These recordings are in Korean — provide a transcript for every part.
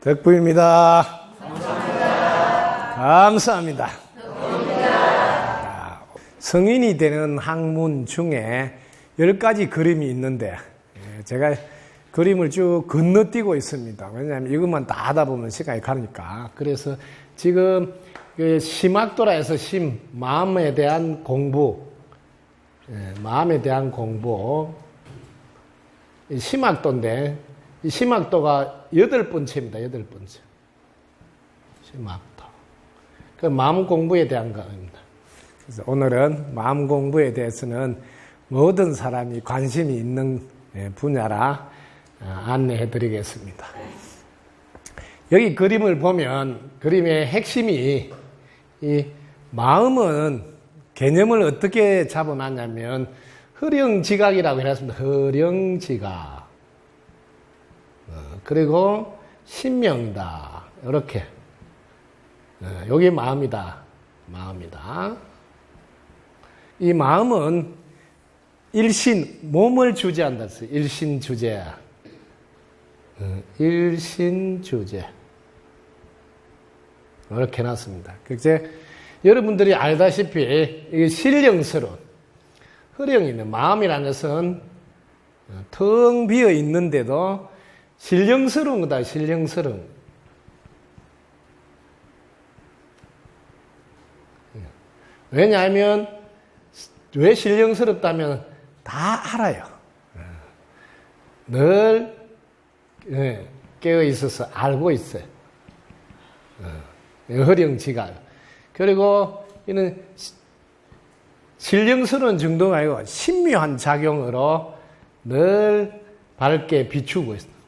덕부입니다. 감사합니다. 성인이 되는 학문 중에 10가지 그림이 있는데 제가 그림을 쭉 건너뛰고 있습니다. 왜냐하면 이것만 다 하다 보면 시간이 가니까. 그래서 지금 심학도라에서 마음에 대한 공부, 마음에 대한 공부, 심학도인데 이 심학도가 8번째입니다. 8번째. 심학도. 그 마음 공부에 대한 겁니다. 그래서 오늘은 마음 공부에 대해서는 모든 사람이 관심이 있는 분야라 안내해 드리겠습니다. 여기 그림을 보면 그림의 핵심이 이 마음은 개념을 어떻게 잡아놨냐면 흐령지각이라고 해놨습니다. 흐령지각. 그리고 신명이다. 이렇게. 여기 마음이다. 마음이다. 이 마음은 일신, 몸을 주재한다. 일신 주재야. 일신 주재. 이렇게 해놨습니다. 이제 여러분들이 알다시피 이게 신령스러운, 흐령이 있는 마음이라는 것은 텅 비어 있는데도 신령스러운 거다. 신령스러운. 왜냐하면 왜 신령스럽다면 다 알아요. 늘 깨어 있어서 알고 있어요. 흐령지각. 그리고 이는 신령스러운 정도가 아니고 신묘한 작용으로 늘 밝게 비추고 있어요.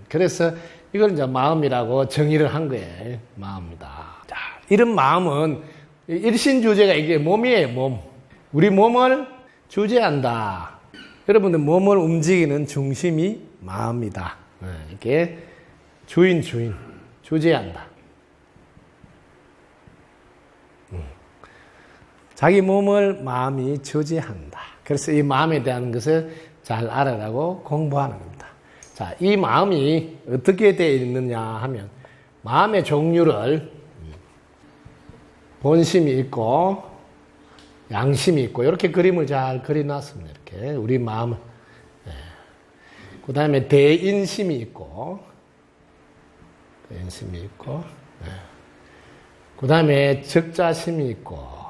그래서 이걸 이제 마음이라고 정의를 한 거예요. 마음이다. 자, 이런 마음은 일신주제가 이게 몸이에요. 몸. 우리 몸을 주재한다. 여러분들 몸을 움직이는 중심이 마음이다. 이렇게 주인 주재한다. 자기 몸을 마음이 주재한다. 그래서 이 마음에 대한 것을 잘 알아라고 공부하는 겁니다. 자, 이 마음이 어떻게 되어 있느냐 하면 마음의 종류를 본심이 있고 양심이 있고 이렇게 그림을 잘 그려놨습니다. 이렇게 우리 마음을. 그 다음에 대인심이 있고 대인심이 있고 그 다음에 적자심이 있고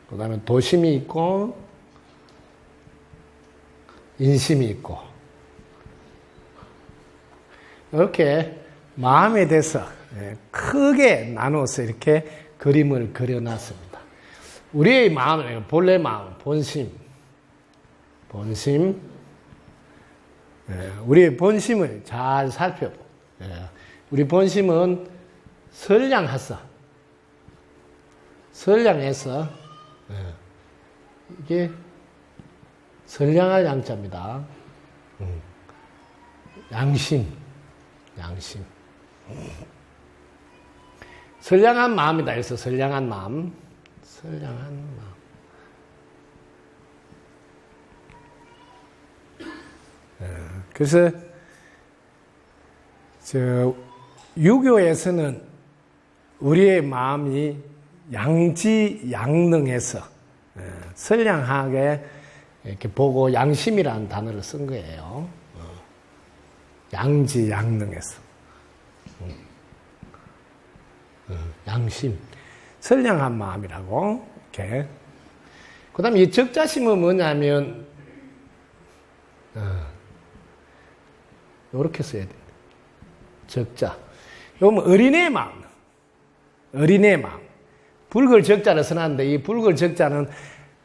그 다음에 도심이 있고 인심이 있고 이렇게 마음에 대해서 크게 나눠서 이렇게 그림을 그려놨습니다. 우리의 마음은 본래 마음, 본심, 우리의 본심을 잘 살펴보고 우리 본심은 선량해서 이게 선량할 양자입니다. 양심. 선량한 마음이다. 그래서 선량한 마음. 그래서 유교에서는 우리의 마음이 양지양능해서 선량하게 이렇게 보고 양심이라는 단어를 쓴 거예요. 양지양능해서. 양심. 선량한 마음이라고, 이렇게. 그 다음에 이 적자심은 뭐냐면, 이렇게 써야 돼요. 적자. 이건 어린애 마음. 붉을 적자를 써놨는데, 이 붉을 적자는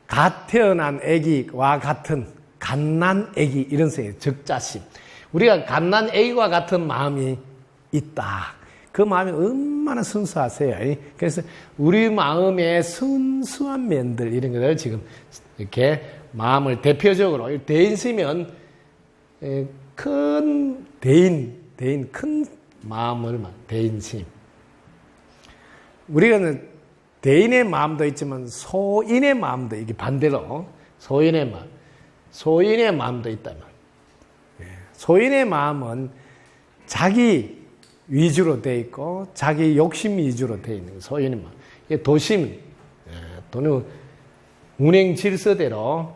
갓 태어난 아기와 같은 갓난 아기, 이런 뜻이에요. 적자심. 우리가 갓난 아기와 같은 마음이 있다. 그 마음이 얼마나 순수하세요. 그래서 우리 마음의 순수한 면들, 이런 것을 지금 이렇게 마음을 대표적으로, 대인심은 큰 대인, 큰 마음을, 대인심. 우리가 대인의 마음도 있지만 소인의 마음도, 이게 반대로 소인의 마음도 있다면, 소인의 마음은 자기 위주로 돼 있고 자기 욕심 위주로 돼 있는 소위 말하는 도심, 또는 운행 질서대로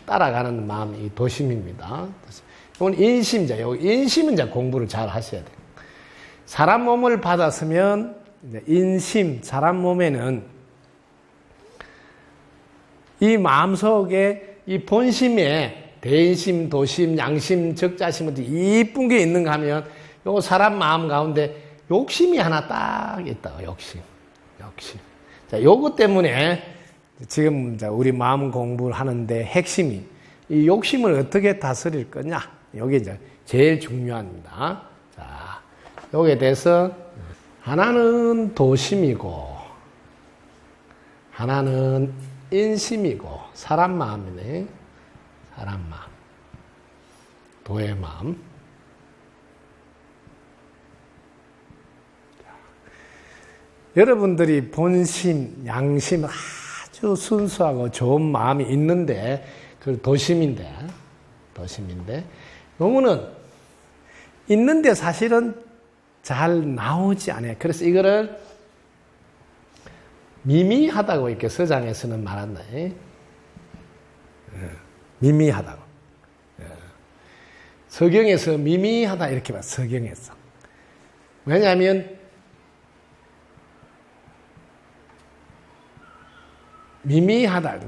따라가는 마음이 도심입니다. 이건 인심자. 인심은 이제 공부를 잘 하셔야 돼요. 사람 몸을 받았으면 이제 인심, 사람 몸에는 이 마음속에 이 본심에 대인심, 도심, 양심, 적자심, 이쁜 게 있는가 하면 요 사람 마음 가운데 욕심이 하나 딱 있다. 욕심. 자, 요것 때문에 지금 우리 마음 공부를 하는데 핵심이 이 욕심을 어떻게 다스릴 거냐. 요게 이제 제일 중요합니다. 자, 요게 대해서 하나는 도심이고 하나는 인심이고 사람 마음이네. 사람 마음. 도의 마음. 여러분들이 본심, 양심 아주 순수하고 좋은 마음이 있는데 그 도심인데 요거는 있는데 사실은 잘 나오지 않아요. 그래서 이거를 미미하다고 이렇게 서장에서는 말한다. 미미하다고. 서경에서 미미하다 이렇게 봐. 서경에서. 왜냐하면 미미하다.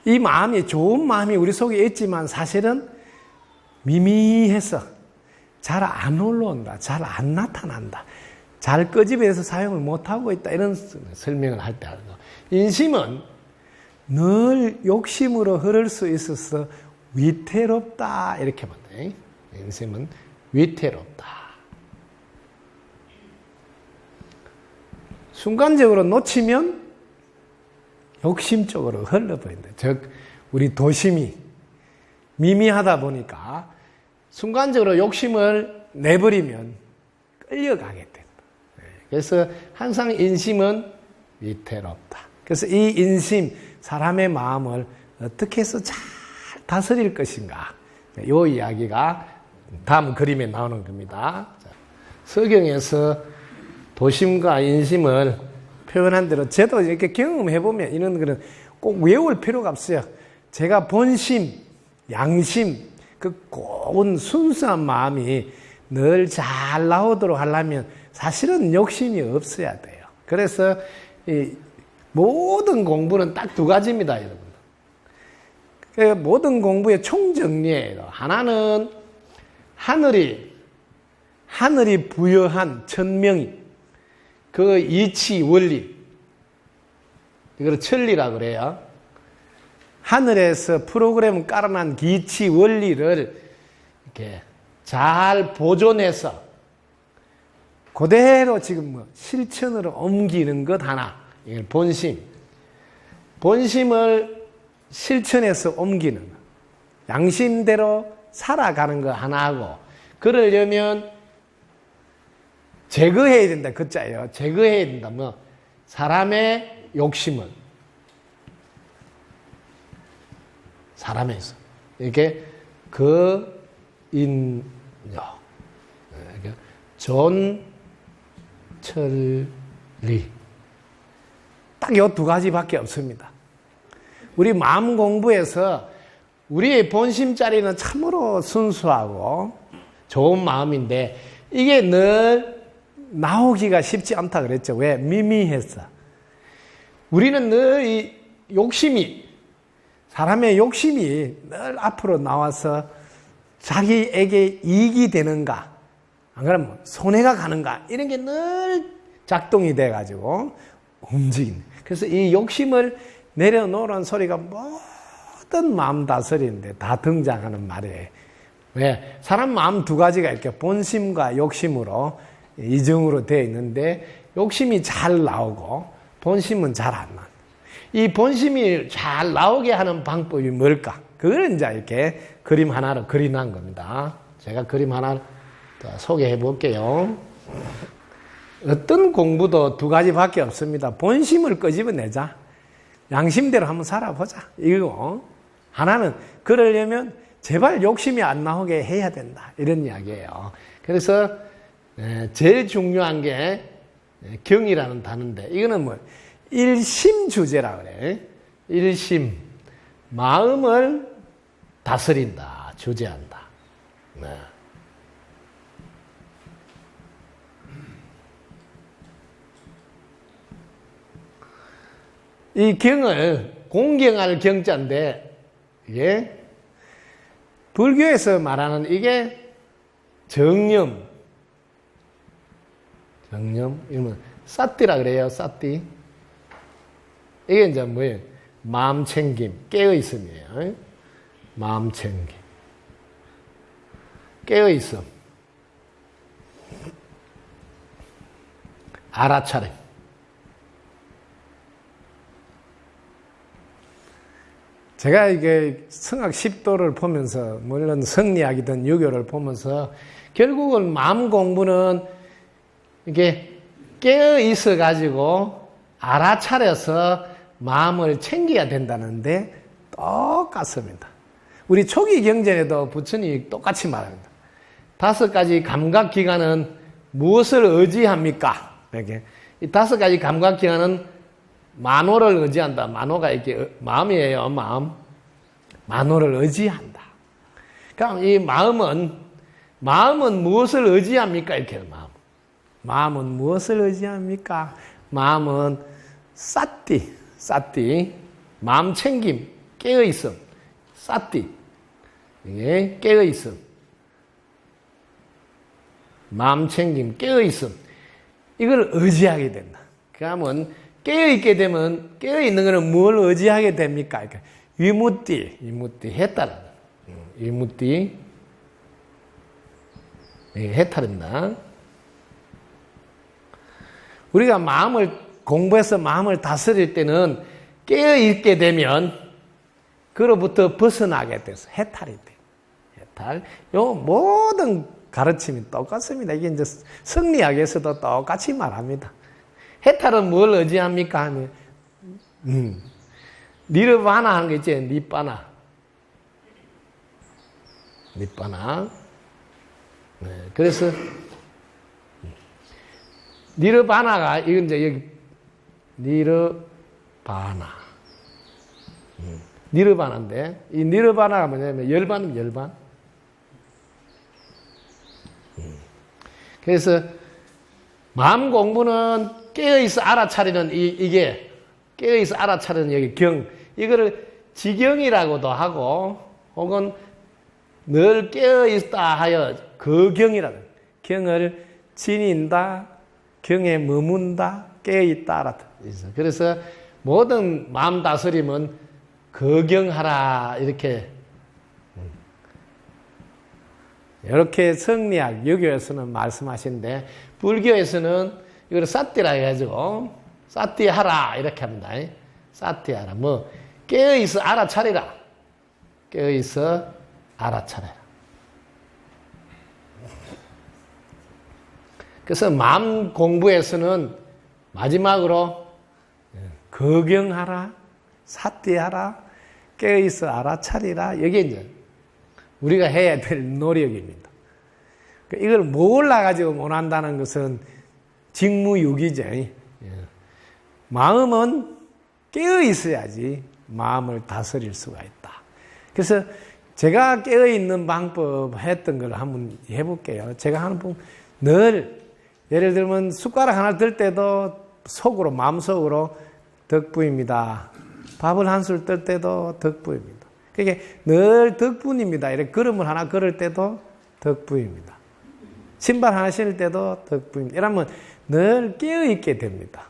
이 마음이 좋은 마음이 우리 속에 있지만 사실은 미미해서 잘 안 올라온다. 잘 안 나타난다. 잘 끄집어내서 사용을 못하고 있다. 이런 설명을 할 때 하는 거. 인심은 늘 욕심으로 흐를 수 있어서 위태롭다. 이렇게 말해. 인심은 위태롭다. 순간적으로 놓치면 욕심 쪽으로 흘러버린다. 즉, 우리 도심이 미미하다 보니까 순간적으로 욕심을 내버리면 끌려가게 된다. 그래서 항상 인심은 위태롭다. 그래서 이 인심, 사람의 마음을 어떻게 해서 잘 다스릴 것인가. 이 이야기가 다음 그림에 나오는 겁니다. 서경에서 도심과 인심을 표현한 대로 저도 이렇게 경험해보면 이런 거는 꼭 외울 필요가 없어요. 제가 본심, 양심, 그 고운 순수한 마음이 늘 잘 나오도록 하려면 사실은 욕심이 없어야 돼요. 그래서 이 모든 공부는 딱 두 가지입니다, 여러분. 그 모든 공부의 총정리예요. 하나는 하늘이 부여한 천명이 그 이치 원리, 이걸 천리라고 그래요. 하늘에서 프로그램 깔아놓은 이치 원리를 이렇게 잘 보존해서 그대로 지금 실천으로 옮기는 것 하나, 이걸 본심. 본심을 실천해서 옮기는 것. 양심대로 살아가는 거 하나하고, 그러려면 제거해야 된다. 그 자예요. 제거해야 된다. 사람의 욕심을. 사람에서. 이렇게 인력. 존철리. 딱 이 두 가지밖에 없습니다. 우리 마음 공부에서 우리의 본심 자리는 참으로 순수하고 좋은 마음인데 이게 늘 나오기가 쉽지 않다 그랬죠. 왜? 미미해서. 우리는 늘 이 사람의 욕심이 늘 앞으로 나와서 자기에게 이익이 되는가, 안 그러면 손해가 가는가, 이런 게 늘 작동이 돼가지고 움직이는. 그래서 이 욕심을 내려놓으라는 소리가 모든 마음 다스리는데 다 등장하는 말이에요. 왜? 사람 마음 두 가지가 이렇게 본심과 욕심으로 이중으로 되어 있는데 욕심이 잘 나오고 본심은 잘 안 나와. 이 본심이 잘 나오게 하는 방법이 뭘까? 그걸 이제 이렇게 그림 하나로 그려놓은 겁니다. 제가 그림 하나 소개해 볼게요. 어떤 공부도 두 가지밖에 없습니다. 본심을 끄집어내자. 양심대로 한번 살아보자. 이거. 하나는 그러려면 제발 욕심이 안 나오게 해야 된다. 이런 이야기예요. 그래서 제일 중요한 게 경이라는 단어인데 이거는 뭐 일심주제라 그래. 일심. 마음을 다스린다. 주재한다. 네. 이 경을 공경할 경자인데 이게 불교에서 말하는 이게 정념, 이러면 사띠라 그래요. 사띠. 이게 이제 뭐예요? 마음 챙김, 깨어 있음이에요. 마음 챙김, 깨어 있음, 알아차림. 제가 이게 성악 10도를 보면서, 물론 성리학이든 유교를 보면서, 결국은 마음 공부는 이게 깨어 있어가지고 알아차려서 마음을 챙겨야 된다는데 똑같습니다. 우리 초기 경전에도 부처님이 똑같이 말합니다. 5가지 감각기관은 무엇을 의지합니까? 이렇게. 이 5가지 감각기관은 만호를 의지한다. 만호가 이렇게 마음이에요. 만호를 의지한다. 그럼 이 마음은 무엇을 의지합니까? 이렇게 마음은 무엇을 의지합니까? 마음은 사띠, 마음 챙김, 깨어 있음, 사띠, 이게 깨어 있음, 마음 챙김, 깨어 있음, 이걸 의지하게 된다. 그러면 깨어있게 되면, 깨어있는 것은 뭘 의지하게 됩니까? 그러니까 위무띠 해탈. 위무띠, 해탈입니다. 우리가 공부해서 마음을 다스릴 때는 깨어있게 되면, 그로부터 벗어나게 돼서 해탈이 돼. 해탈. 요 모든 가르침이 똑같습니다. 이게 이제 성리학에서도 똑같이 말합니다. 해탈은 뭘 의지합니까? 하면, 니르바나 하는 거 있지? 니바나. 네, 그래서, 니르바나가, 이건 이제 여기, 니르바나. 니르바나인데, 이 니르바나가 뭐냐면, 열반. 그래서, 마음 공부는 깨어있어 알아차리는 이게 깨어있어 알아차리는 여기 경, 이거를 지경이라고도 하고 혹은 늘 깨어있다 하여 거경이라고, 경을 지닌다, 경에 머문다, 깨어있다 알았다. 그래서 모든 마음 다스림은 거경하라 이렇게 성리학, 유교에서는 말씀하시는데 불교에서는 이걸 사띠라 해가지고 사띠하라 이렇게 합니다. 사띠하라. 뭐 깨어있어 알아차리라. 깨어있어 알아차리라. 그래서 마음 공부에서는 마지막으로 거경하라, 사띠하라, 깨어있어 알아차리라. 이게 이제 우리가 해야 될 노력입니다. 이걸 몰라가지고 못한다는 것은 직무유기죠. 마음은 깨어있어야지 마음을 다스릴 수가 있다. 그래서 제가 깨어있는 방법 했던 걸 한번 해볼게요. 제가 하는 법, 늘 예를 들면 숟가락 하나 들 때도 속으로, 마음속으로 덕부입니다. 밥을 한술 뜰 때도 덕부입니다. 그게 늘 덕분입니다. 이렇게 걸음을 하나 걸을 때도 덕분입니다. 신발 하나 신을 때도 덕분입니다. 이러면 늘 깨어있게 됩니다.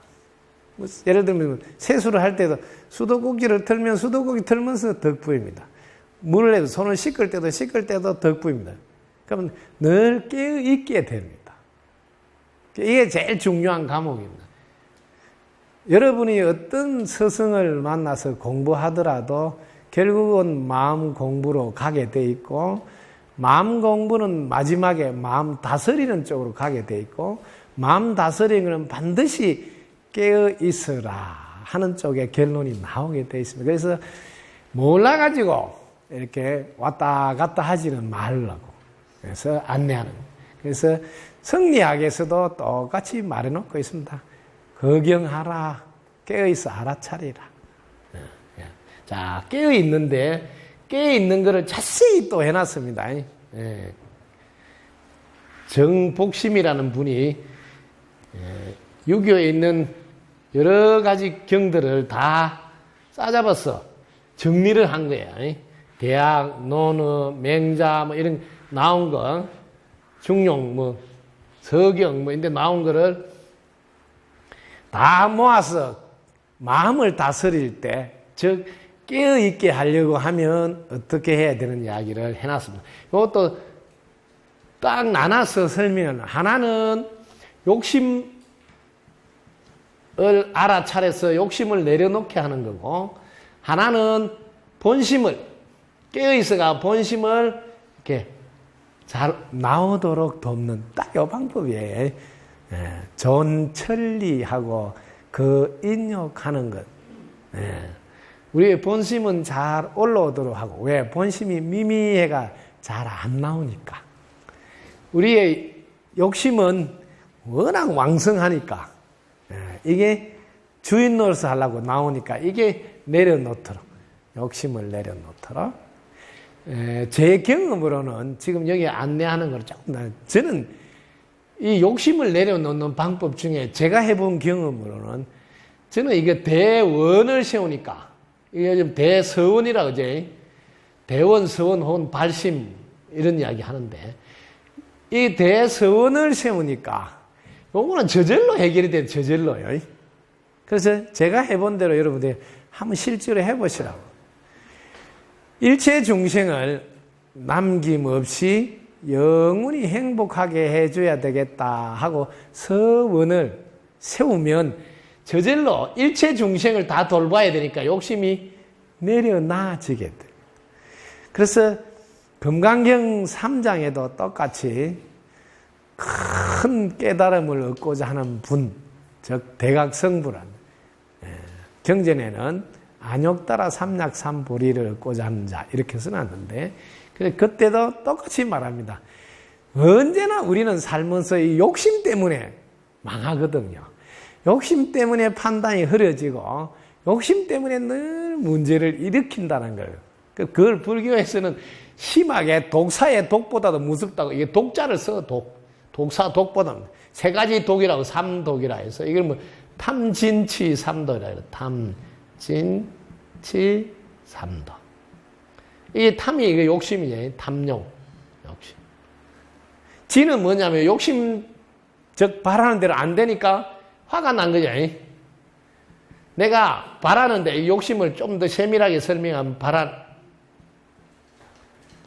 예를 들면 세수를 할 때도 수도꼭지를 틀면 수도꼭지 틀면서 덕분입니다. 물을 내도 손을 씻을 때도 덕분입니다. 그러면 늘 깨어있게 됩니다. 이게 제일 중요한 과목입니다. 여러분이 어떤 스승을 만나서 공부하더라도 결국은 마음 공부로 가게 돼 있고, 마음 공부는 마지막에 마음 다스리는 쪽으로 가게 돼 있고, 마음 다스리는 것은 반드시 깨어 있어라 하는 쪽에 결론이 나오게 돼 있습니다. 그래서 몰라가지고 이렇게 왔다 갔다 하지는 말라고. 그래서 안내하는 거예요. 그래서 성리학에서도 똑같이 말해놓고 있습니다. 거경하라, 깨어있어 알아차리라. 자, 깨어있는데, 깨어있는 거를 자세히 또 해놨습니다. 정복심이라는 분이 유교에 있는 여러 가지 경들을 다 싸잡아서 정리를 한 거예요. 대학, 논어, 맹자, 뭐 이런 나온 거, 중용, 뭐, 서경, 뭐, 이런데 나온 거를 다 모아서 마음을 다스릴 때, 즉, 깨어있게 하려고 하면 어떻게 해야 되는 이야기를 해놨습니다. 이것도 딱 나눠서 설명은, 하나는 욕심을 알아차려서 욕심을 내려놓게 하는 거고, 하나는 본심을, 깨어있어가 본심을 이렇게 잘 나오도록 돕는 딱 이 방법이에요. 존천리하고 그 인욕하는 것. 우리의 본심은 잘 올라오도록 하고, 왜? 본심이 미미해가 잘 안 나오니까. 우리의 욕심은 워낙 왕성하니까, 이게 주인 노릇을 하려고 나오니까 이게 내려놓도록, 욕심을 내려놓도록. 제 경험으로는 지금 여기 안내하는 걸 조금, 저는 이 욕심을 내려놓는 방법 중에 제가 해본 경험으로는 저는 이게 대원을 세우니까, 이게 요즘 대서원이라고 그러지, 대원, 서원, 혼, 발심 이런 이야기 하는데, 이 대서원을 세우니까 요거는 저절로 해결이 돼요. 저절로요. 그래서 제가 해본 대로 여러분들이 한번 실제로 해보시라고. 일체 중생을 남김없이 영원히 행복하게 해줘야 되겠다 하고 서원을 세우면 저절로 일체 중생을 다 돌봐야 되니까 욕심이 내려놔지게 돼요. 그래서 금강경 3장에도 똑같이 큰 깨달음을 얻고자 하는 분, 즉 대각성불한, 경전에는 안욕따라 삼약 삼보리를 얻고자 하는 자 이렇게 써놨는데, 그때도 똑같이 말합니다. 언제나 우리는 살면서 이 욕심 때문에 망하거든요. 욕심 때문에 판단이 흐려지고 욕심 때문에 늘 문제를 일으킨다는 거예요. 그걸 불교에서는 심하게 독사의 독보다도 무섭다고, 이게 독자를 써. 독사 독보다 세 가지 독이라고, 삼독이라 해서 이걸 뭐 탐진치 삼독이라 해요. 탐진치 삼독. 이게 탐이 이게 욕심이에요. 탐욕, 욕심. 지는 뭐냐면 욕심, 즉 바라는 대로 안 되니까 화가 난 거죠. 내가 바라는데 이 욕심을 좀 더 세밀하게 설명하면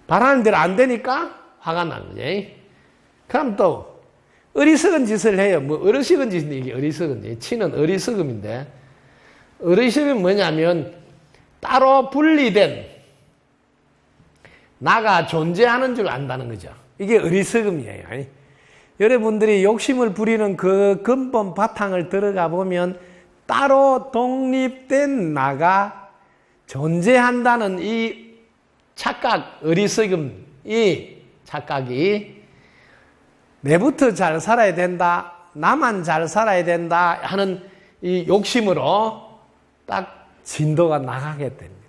바라는 대로 안 되니까 화가 난 거죠. 그럼 또 어리석은 짓을 해요. 뭐 어리석은 짓인데 이게 어리석은 짓. 치는 어리석음인데, 어리석음이 뭐냐면 따로 분리된 나가 존재하는 줄 안다는 거죠. 이게 어리석음이에요. 여러분들이 욕심을 부리는 그 근본 바탕을 들어가 보면 따로 독립된 나가 존재한다는 이 착각, 어리석음, 이 착각이 내부터 잘 살아야 된다, 나만 잘 살아야 된다 하는 이 욕심으로 딱 진도가 나가게 됩니다.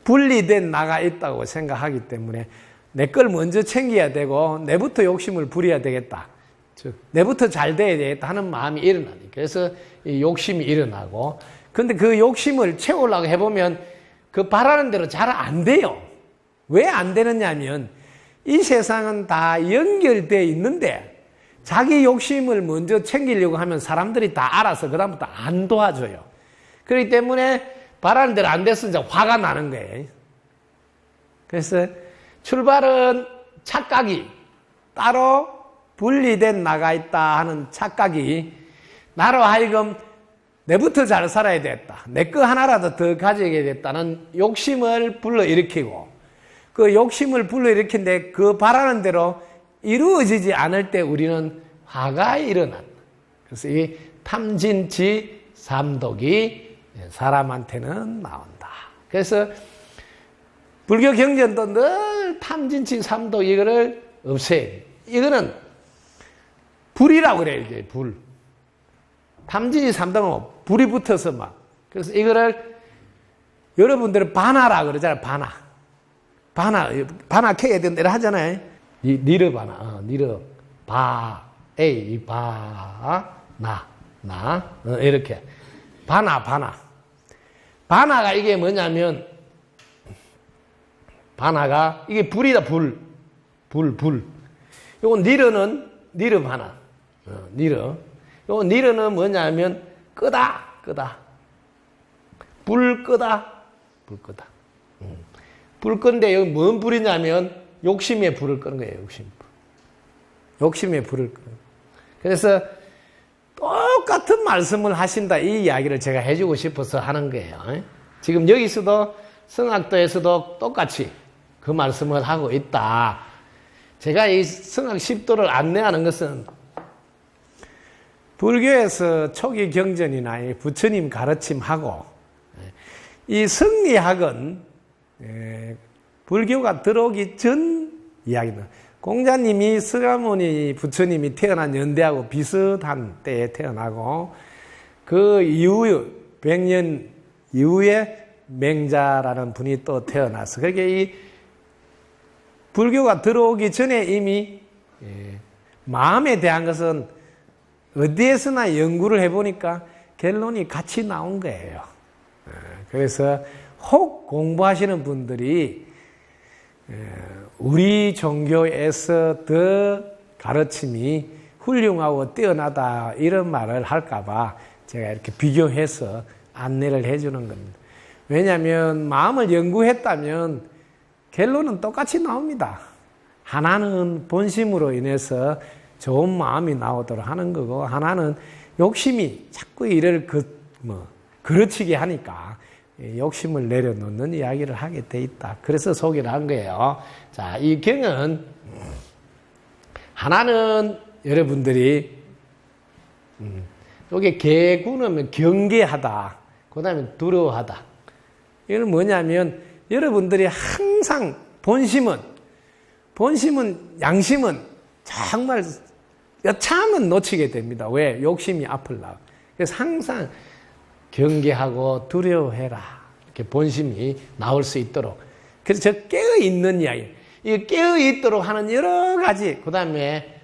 분리된 나가 있다고 생각하기 때문에 내 걸 먼저 챙겨야 되고 내부터 욕심을 부려야 되겠다. 즉 내부터 잘 돼야 되겠다 하는 마음이 일어나니까. 그래서 이 욕심이 일어나고, 근데 그 욕심을 채우려고 해보면 그 바라는 대로 잘 안 돼요. 왜 안 되느냐 하면 이 세상은 다 연결되어 있는데 자기 욕심을 먼저 챙기려고 하면 사람들이 다 알아서 그다음부터 안 도와줘요. 그렇기 때문에 바라는 대로 안 됐으면 이제 화가 나는 거예요. 그래서 출발은 착각이 따로 분리된 나가 있다 하는 착각이 나로 하여금 내부터 잘 살아야 되겠다, 내 거 하나라도 더 가져야 됐다는 욕심을 불러일으키고, 그 욕심을 불러일으키는데 그 바라는 대로 이루어지지 않을 때 우리는 화가 일어난다. 그래서 이 탐진치 삼독이 사람한테는 나온다. 그래서 불교 경전도 늘 탐진치 삼도 이거를 없애요. 이거는 불이라고 그래요. 이게 불. 탐진치 삼도는 불이 붙어서 막. 그래서 이거를 여러분들은 반화라 그러잖아요. 반화 켜야 된다 하잖아요. 니르 반화. 니르 바 에이 바 나 이렇게 반화가 이게 뭐냐면 반화가 이게 불이다. 불. 요건 니르는 니르 반화. 니르. 요건 니르는 뭐냐면 끄다. 불 끄다. 불 끄는데 여기 뭔 불이냐면 욕심의 불을 끄는 거예요. 욕심의 불을 끄는 거예요. 그래서 똑같은 말씀을 하신다. 이 이야기를 제가 해주고 싶어서 하는 거예요. 지금 여기서도 성악도에서도 똑같이 그 말씀을 하고 있다. 제가 이 성악 10도를 안내하는 것은 불교에서 초기 경전이나 부처님 가르침하고 이 성리학은 불교가 들어오기 전 이야기입니다. 공자님이 서가모니 부처님이 태어난 연대하고 비슷한 때에 태어나고 그 이후 100년 이후에 맹자라는 분이 또 태어나서 그렇게 이 불교가 들어오기 전에 이미 마음에 대한 것은 어디에서나 연구를 해보니까 결론이 같이 나온 거예요. 그래서 혹 공부하시는 분들이 우리 종교에서 더 가르침이 훌륭하고 뛰어나다 이런 말을 할까봐 제가 이렇게 비교해서 안내를 해주는 겁니다. 왜냐하면 마음을 연구했다면 결론은 똑같이 나옵니다. 하나는 본심으로 인해서 좋은 마음이 나오도록 하는 거고 하나는 욕심이 자꾸 이를 그르치게 하니까 욕심을 내려놓는 이야기를 하게 돼 있다. 그래서 소개를 한 거예요. 자, 이 경은 하나는 여러분들이 여기 개구는 경계하다. 그 다음에 두려워하다. 이건 뭐냐면 여러분들이 항상 본심은 양심은 정말 여차하면 놓치게 됩니다. 왜? 욕심이 앞을라. 그래서 항상 경계하고 두려워해라. 이렇게 본심이 나올 수 있도록. 그래서 저 깨어있는 이야기. 이 깨어있도록 하는 여러 가지. 그 다음에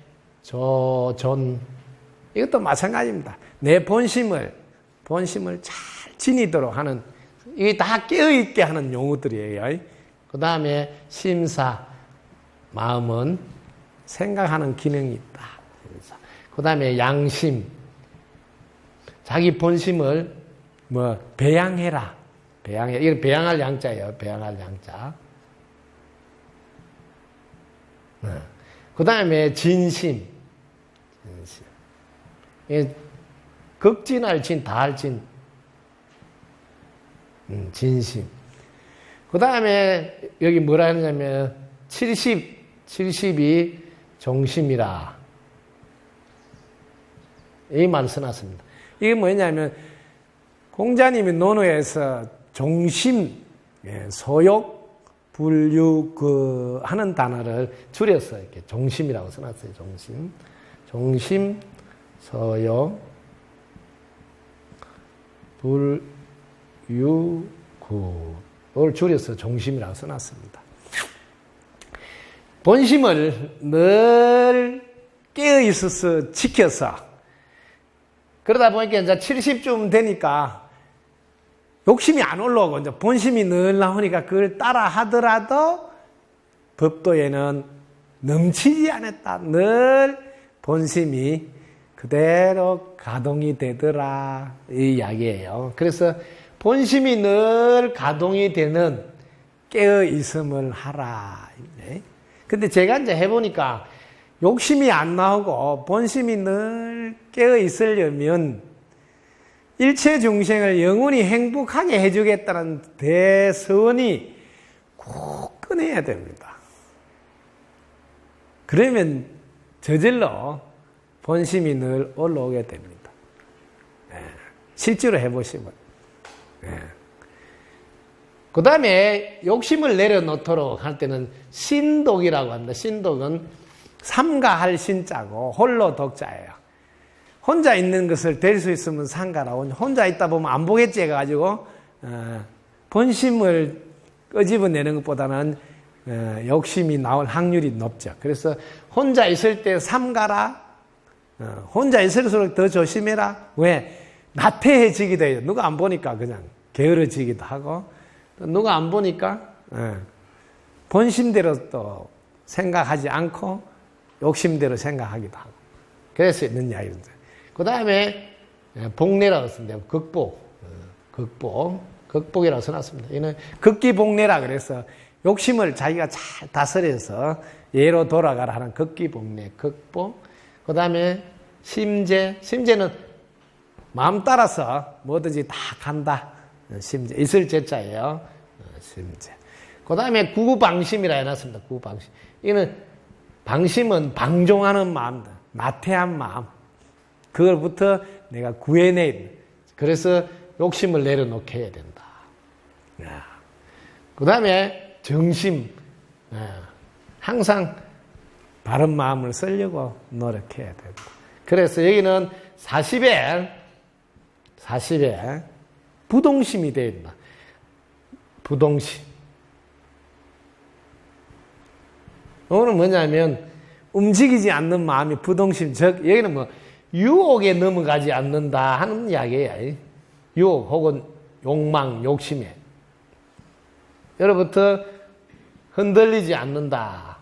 이것도 마찬가지입니다. 내 본심을 잘 지니도록 하는, 이게 다 깨어있게 하는 용어들이에요. 그 다음에 심사, 마음은 생각하는 기능이 있다. 그 다음에 양심, 자기 본심을 배양해라. 이거 배양할 양자예요. 배양할 양자. 그 다음에 진심. 극진할 진, 다할 진. 진심. 그 다음에 여기 뭐라 하느냐면 70이 종심이라. 이 말을 써놨습니다. 이게 뭐냐면 공자님이 논어에서 종심, 소욕, 불유, 하는 단어를 줄여서 이렇게 종심이라고 써놨어요. 종심, 소욕, 불유, 이걸 줄여서 종심이라고 써놨습니다. 본심을 늘 깨어있어서 지켜서 그러다 보니까 이제 70쯤 되니까 욕심이 안 올라오고 이제 본심이 늘 나오니까 그걸 따라 하더라도 법도에는 넘치지 않았다. 늘 본심이 그대로 가동이 되더라. 이 이야기예요. 그래서 본심이 늘 가동이 되는 깨어있음을 하라. 근데 제가 이제 해보니까 욕심이 안 나오고 본심이 늘 깨어있으려면 일체 중생을 영원히 행복하게 해주겠다는 대서원이 꼭 꺼내야 됩니다. 그러면 저절로 본심이 늘 올라오게 됩니다. 실제로 해보시면. 그 다음에 욕심을 내려놓도록 할 때는 신독이라고 합니다. 신독은 삼가할 신자고 홀로 독자예요. 혼자 있는 것을 될 수 있으면 삼가라고. 혼자 있다 보면 안 보겠지 해가지고 본심을 끄집어내는 것보다는 욕심이 나올 확률이 높죠. 그래서 혼자 있을 때 삼가라. 혼자 있을수록 더 조심해라. 왜? 나태해지기도 해요. 누가 안 보니까 그냥 게으러지기도 하고, 누가 안 보니까 본심대로 또 생각하지 않고 욕심대로 생각하기도 하고. 그래서 있는 이야기입니다. 그 다음에 복례라고 씁니다. 극복이라고 써놨습니다. 이는 극기복례라 그래서 욕심을 자기가 잘 다스려서 예로 돌아가라 하는 극기복례, 극복. 그 다음에 심재는 마음 따라서 뭐든지 다 간다. 심재, 있을 제자예요. 심재. 그 다음에 구방심이라 해놨습니다. 구방심. 이는 방심은 방종하는 마음이다. 나태한 마음. 그걸부터 내가 구해내. 그래서 욕심을 내려놓게 해야 된다. 그 다음에 정심. 항상 바른 마음을 쓰려고 노력해야 된다. 그래서 여기는 40에 부동심이 되어 있다. 부동심. 이거는 뭐냐면 움직이지 않는 마음이 부동심. 즉 여기는 뭐 유혹에 넘어가지 않는다 하는 이야기예요. 유혹 혹은 욕망, 욕심에. 여러분부터 흔들리지 않는다.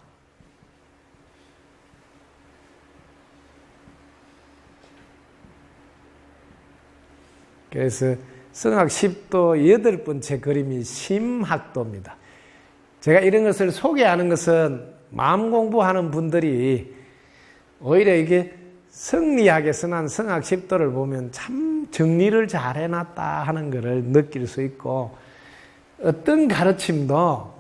그래서 성학 10도 8번째 그림이 심학도입니다. 제가 이런 것을 소개하는 것은 마음 공부하는 분들이 오히려 이게 성리학에 써난 성학 10도를 보면 참 정리를 잘 해놨다 하는 것을 느낄 수 있고, 어떤 가르침도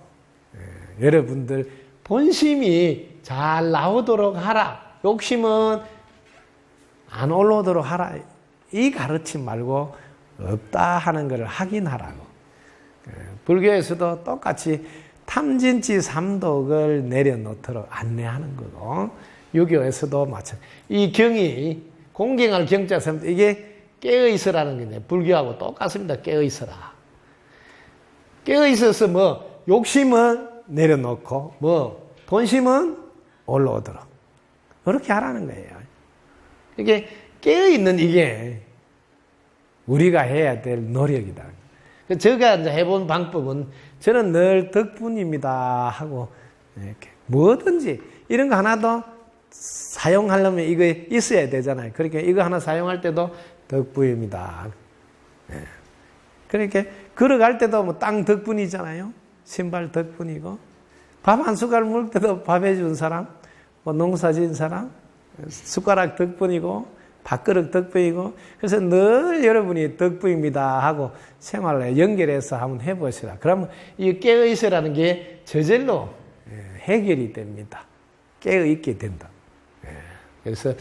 여러분들 본심이 잘 나오도록 하라. 욕심은 안 올라오도록 하라. 이 가르침 말고 없다 하는 것을 확인하라고. 불교에서도 똑같이 탐진치 삼독을 내려놓도록 안내하는 거고, 유교에서도 마찬가지. 이 경이 공경할 경자 삼독, 이게 깨어있으라는 거네. 불교하고 똑같습니다. 깨어있으라. 깨어있어서 뭐 욕심은 내려놓고 뭐 본심은 올라오도록 그렇게 하라는 거예요. 이게 깨어있는 이게 우리가 해야 될 노력이다. 제가 이제 해본 방법은 저는 늘 덕분입니다 하고 이렇게 뭐든지 이런 거 하나도 사용하려면 이거 있어야 되잖아요. 그러니까 이거 하나 사용할 때도 덕분입니다. 그러니까 걸어갈 때도 뭐 땅 덕분이잖아요. 신발 덕분이고, 밥 한 숟갈 먹을 때도 밥 해준 사람, 뭐 농사 지은 사람, 숟가락 덕분이고, 밥그릇 덕분이고, 그래서 늘 여러분이 덕분입니다 하고 생활에 연결해서 한번 해보시라. 그러면 이 깨어있으라는 게 저절로 해결이 됩니다. 깨어있게 된다. 그래서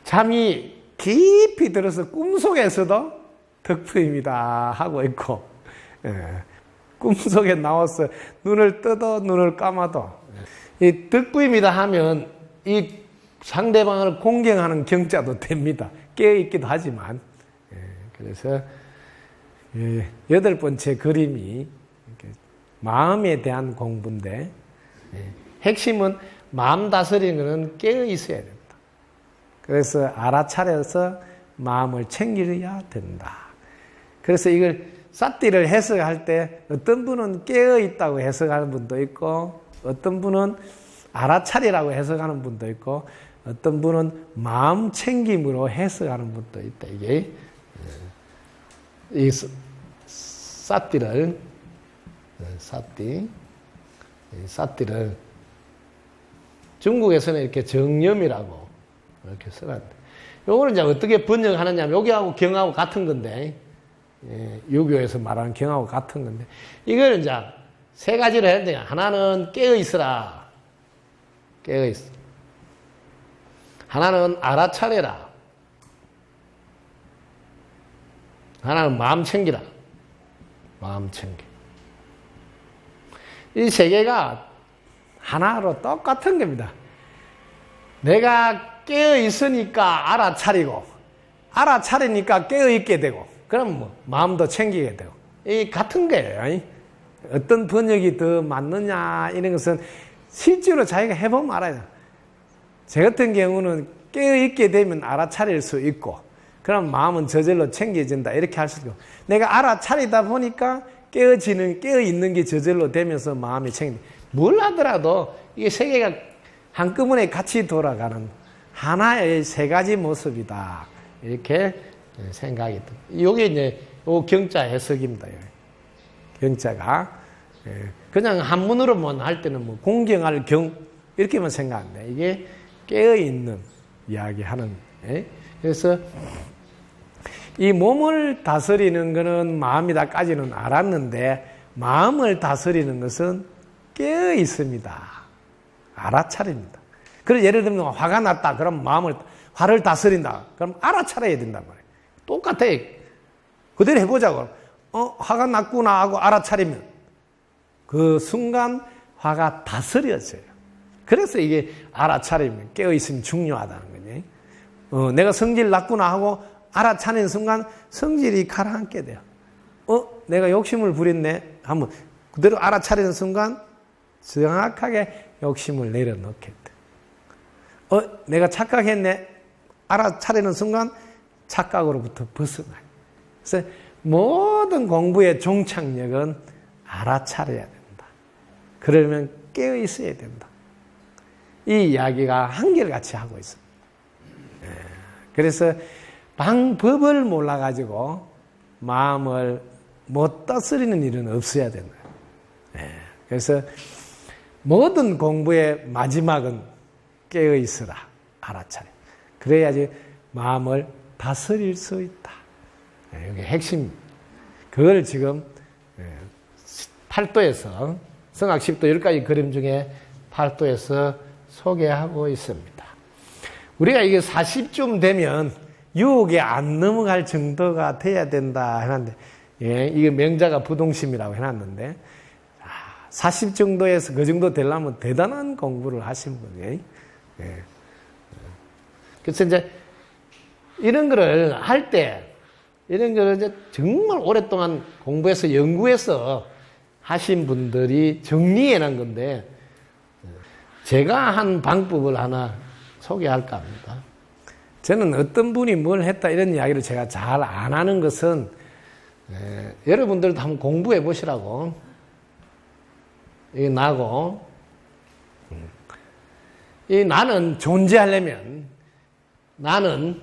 잠이 깊이 들어서 꿈속에서도 덕분입니다 하고 있고, 꿈속에 나와서 눈을 떠도 눈을 감아도 이 덕분입니다 하면 이 상대방을 공경하는 경자도 됩니다. 깨어있기도 하지만. 그래서 8번째 그림이 마음에 대한 공부인데, 핵심은 마음 다스리는 것은 깨어있어야 된다. 그래서 알아차려서 마음을 챙겨야 된다. 그래서 이걸 사띠를 해석할 때 어떤 분은 깨어있다고 해석하는 분도 있고, 어떤 분은 알아차리라고 해석하는 분도 있고, 어떤 분은 마음 챙김으로 해석하는 분도 있다. 이게 이 사띠를 중국에서는 이렇게 정념이라고 이렇게 써놨는데, 요거는 이제 어떻게 번역하느냐면 여기하고 경하고 같은 건데, 유교에서 말하는 경하고 같은 건데, 이걸 이제 세 가지로 했는데, 하나는 깨어있으라. 깨어있어. 하나는 알아차려라. 하나는 마음 챙기라. 마음 챙기. 이 세계가 하나로 똑같은 겁니다. 내가 깨어 있으니까 알아차리고, 알아차리니까 깨어 있게 되고, 그럼 뭐 마음도 챙기게 되고, 이 같은 거예요. 어떤 번역이 더 맞느냐 이런 것은 실제로 자기가 해보면 알아요. 제 같은 경우는 깨어 있게 되면 알아차릴 수 있고, 그럼 마음은 저절로 챙겨진다 이렇게 할 수 있고, 내가 알아차리다 보니까 깨어 있는 게 저절로 되면서 마음이 챙긴다. 뭘 하더라도 이게 세계가 한꺼번에 같이 돌아가는 하나의 세 가지 모습이다. 이렇게 생각이 듭니다. 이게 이제 경자 해석입니다. 경자가. 그냥 한문으로만 할 때는 뭐 공경할 경, 이렇게만 생각하는데, 이게 깨어있는 이야기 하는. 그래서 이 몸을 다스리는 것은 마음이다까지는 알았는데, 마음을 다스리는 것은 깨어 있습니다. 알아차립니다. 그래서 예를 들면 화가 났다. 그럼 화를 다스린다. 그럼 알아차려야 된단 말이에요. 똑같아. 그대로 해보자고. 화가 났구나 하고 알아차리면 그 순간 화가 다스려져요. 그래서 이게 알아차리면 깨어있음이 중요하다는 거지. 내가 성질 났구나 하고 알아차리는 순간 성질이 가라앉게 돼요. 내가 욕심을 부렸네 하면 그대로 알아차리는 순간 정확하게 욕심을 내려놓게 돼. 내가 착각했네. 알아차리는 순간 착각으로부터 벗어나요. 그래서 모든 공부의 종착역은 알아차려야 된다. 그러면 깨어 있어야 된다. 이 이야기가 한결같이 하고 있습니다. 그래서 방법을 몰라가지고 마음을 못 다스리는 일은 없어야 된다. 그래서 모든 공부의 마지막은 깨어 있으라, 알아차려. 그래야지 마음을 다스릴 수 있다. 이게 핵심. 그걸 지금 8도에서, 성악 10도 10가지 그림 중에 8도에서 소개하고 있습니다. 우리가 이게 40쯤 되면 유혹에 안 넘어갈 정도가 돼야 된다 해놨는데, 이게 명자가 부동심이라고 해놨는데, 40 정도에서 그 정도 되려면 대단한 공부를 하신 분이에요. 그래서 이제 이런 거를 할 때, 이런 거를 이제 정말 오랫동안 공부해서 연구해서 하신 분들이 정리해 놓은 건데, 제가 한 방법을 하나 소개할까 합니다. 저는 어떤 분이 뭘 했다 이런 이야기를 제가 잘 안 하는 것은, 여러분들도 한번 공부해 보시라고. 이 나고, 이 나는 존재하려면 나는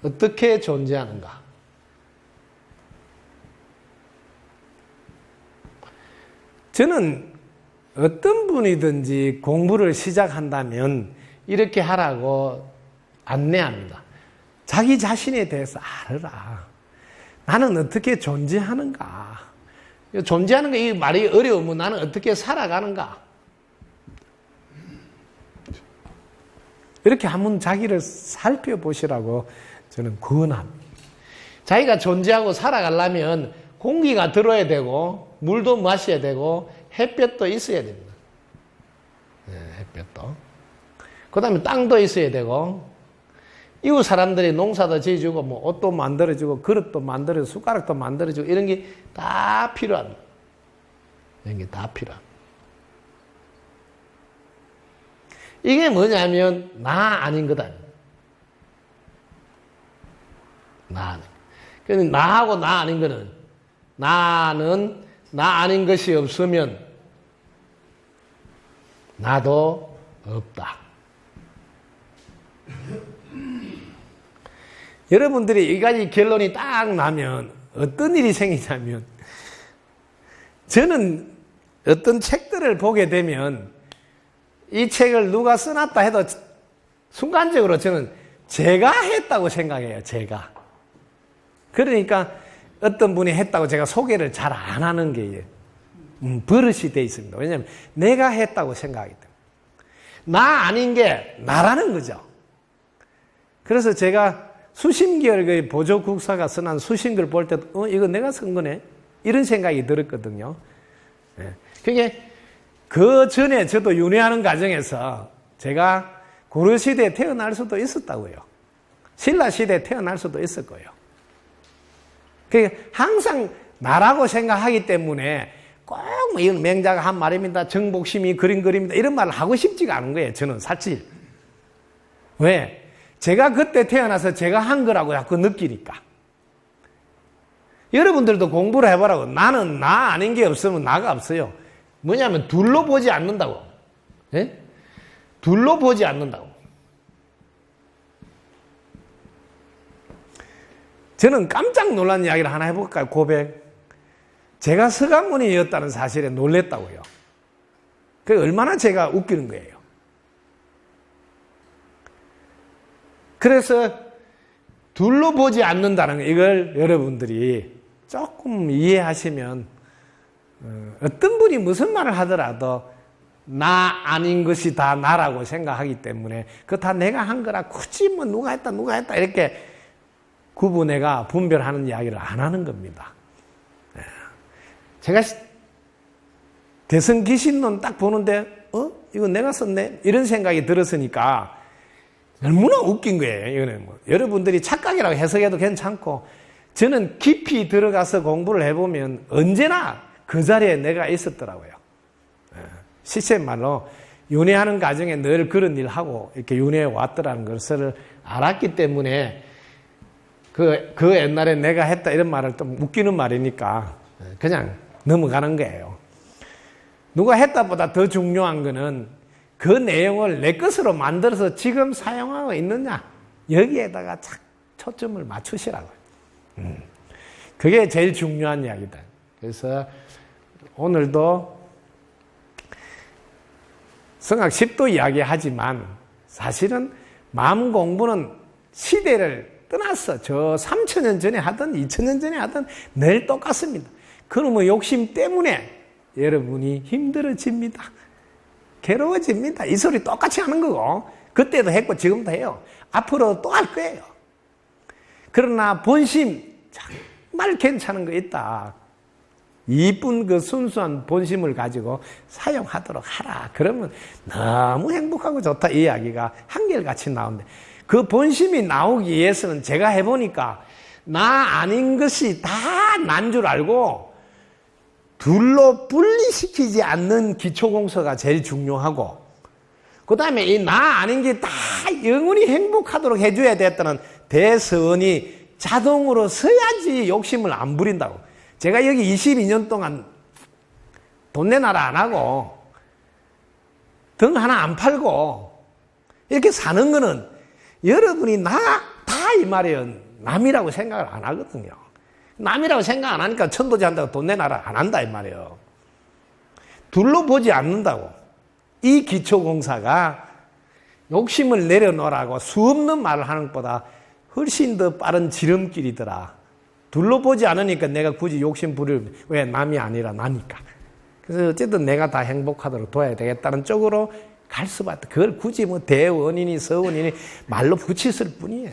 어떻게 존재하는가? 저는 어떤 분이든지 공부를 시작한다면 이렇게 하라고 안내합니다. 자기 자신에 대해서 알아라. 나는 어떻게 존재하는가? 존재하는 거, 이 말이 어려우면 나는 어떻게 살아가는가? 이렇게 한번 자기를 살펴보시라고 저는 권합니다. 자기가 존재하고 살아가려면 공기가 들어야 되고, 물도 마셔야 되고, 햇볕도 있어야 됩니다. 햇볕도. 그 다음에 땅도 있어야 되고, 이웃 사람들이 농사도 지어주고, 뭐 옷도 만들어주고, 그릇도 만들어주고, 숟가락도 만들어주고, 이런 게 다 필요합니다. 이런 게 다 필요합니다. 이게 뭐냐면, 나 아닌 것 아닙니다. 나 아닌. 그러니까 나하고 나 아닌 거는, 나는 나 아닌 것이 없으면, 나도 없다. 여러분들이 이 가지 결론이 딱 나면 어떤 일이 생기냐면, 저는 어떤 책들을 보게 되면 이 책을 누가 써놨다 해도 순간적으로 저는 제가 했다고 생각해요. 제가. 그러니까 어떤 분이 했다고 제가 소개를 잘 안 하는 게 버릇이 돼 있습니다. 왜냐하면 내가 했다고 생각하기 때문에. 나 아닌 게 나라는 거죠. 그래서 제가 수심계열 그 보조국사가 써난 수신글 볼 때도 이거 내가 쓴 거네? 이런 생각이 들었거든요. 그게 그 전에 저도 윤회하는 과정에서 제가 고려시대에 태어날 수도 있었다고요. 신라시대에 태어날 수도 있을 거예요. 그게 항상 나라고 생각하기 때문에 꼭 뭐 이건 맹자가 한 말입니다. 정복심이 그린 그림이다. 이런 말을 하고 싶지가 않은 거예요. 저는 사실. 왜? 제가 그때 태어나서 제가 한 거라고 자꾸 느끼니까. 여러분들도 공부를 해보라고. 나는 나 아닌 게 없으면 나가 없어요. 뭐냐면 둘러보지 않는다고. 예? 둘러보지 않는다고. 저는 깜짝 놀란 이야기를 하나 해볼까요? 고백. 제가 서강문이었다는 사실에 놀랬다고요. 그게 얼마나 제가 웃기는 거예요. 그래서 둘러보지 않는다는 이걸 여러분들이 조금 이해하시면 어떤 분이 무슨 말을 하더라도 나 아닌 것이 다 나라고 생각하기 때문에 그거 다 내가 한 거라 굳이 뭐 누가 했다 이렇게 구분해가 분별하는 이야기를 안 하는 겁니다. 제가 대선 기신론 딱 보는데 이거 내가 썼네? 이런 생각이 들었으니까 너무나 웃긴 거예요. 이거는 뭐 여러분들이 착각이라고 해석해도 괜찮고 저는 깊이 들어가서 공부를 해보면 언제나 그 자리에 내가 있었더라고요. 시체 말로 윤회하는 과정에 늘 그런 일 하고 이렇게 윤회해 왔더라는 것을 알았기 때문에 그 옛날에 내가 했다 이런 말을 좀 웃기는 말이니까 그냥 넘어가는 거예요. 누가 했다보다 더 중요한 거는 그 내용을 내 것으로 만들어서 지금 사용하고 있느냐 여기에다가 착 초점을 맞추시라고요. 그게 제일 중요한 이야기다. 그래서 오늘도 성악 10도 이야기하지만 사실은 마음 공부는 시대를 떠났어. 저 3,000년 전에 하든 2,000년 전에 하든 늘 똑같습니다. 그놈의 욕심 때문에 여러분이 힘들어집니다. 괴로워집니다. 이 소리 똑같이 하는 거고 그때도 했고 지금도 해요. 앞으로 또 할 거예요. 그러나 본심 정말 괜찮은 거 있다. 이쁜 그 순수한 본심을 가지고 사용하도록 하라. 그러면 너무 행복하고 좋다. 이 이야기가 한결같이 나오는데 그 본심이 나오기 위해서는 제가 해보니까 나 아닌 것이 다 난 줄 알고 둘로 분리시키지 않는 기초공서가 제일 중요하고 그 다음에 이 나 아닌 게 다 영원히 행복하도록 해줘야 됐다는 대서원이 자동으로 서야지 욕심을 안 부린다고. 제가 여기 22년 동안 돈 내놔라 안 하고 등 하나 안 팔고 이렇게 사는 거는 여러분이 나 다 이 말이에요. 남이라고 생각을 안 하거든요. 남이라고 생각 안 하니까 천도제 한다고 돈 내놔라 안 한다 이 말이에요. 둘러보지 않는다고. 이 기초공사가 욕심을 내려놓으라고 수없는 말을 하는 것보다 훨씬 더 빠른 지름길이더라. 둘러보지 않으니까 내가 굳이 욕심 부릴 왜 남이 아니라 나니까. 그래서 어쨌든 내가 다 행복하도록 둬야 되겠다는 쪽으로 갈 수밖에. 그걸 굳이 뭐 대원이니 서원이니 말로 붙였을 뿐이에요.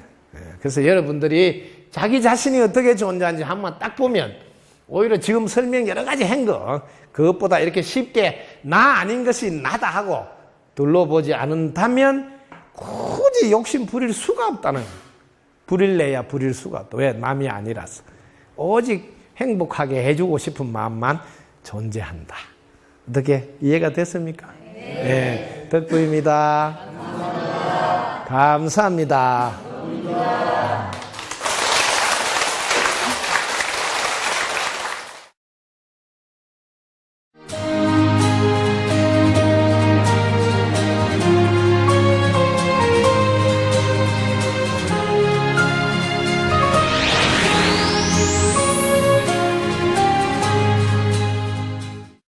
그래서 여러분들이 자기 자신이 어떻게 존재하는지 한번 딱 보면 오히려 지금 설명 여러 가지 한 거 그것보다 이렇게 쉽게 나 아닌 것이 나다 하고 둘러보지 않는다면 굳이 욕심 부릴 수가 없다는 거예요. 부릴래야 부릴 수가 없다. 왜? 남이 아니라서. 오직 행복하게 해주고 싶은 마음만 존재한다. 어떻게 이해가 됐습니까? 네. 덕부입니다. 감사합니다.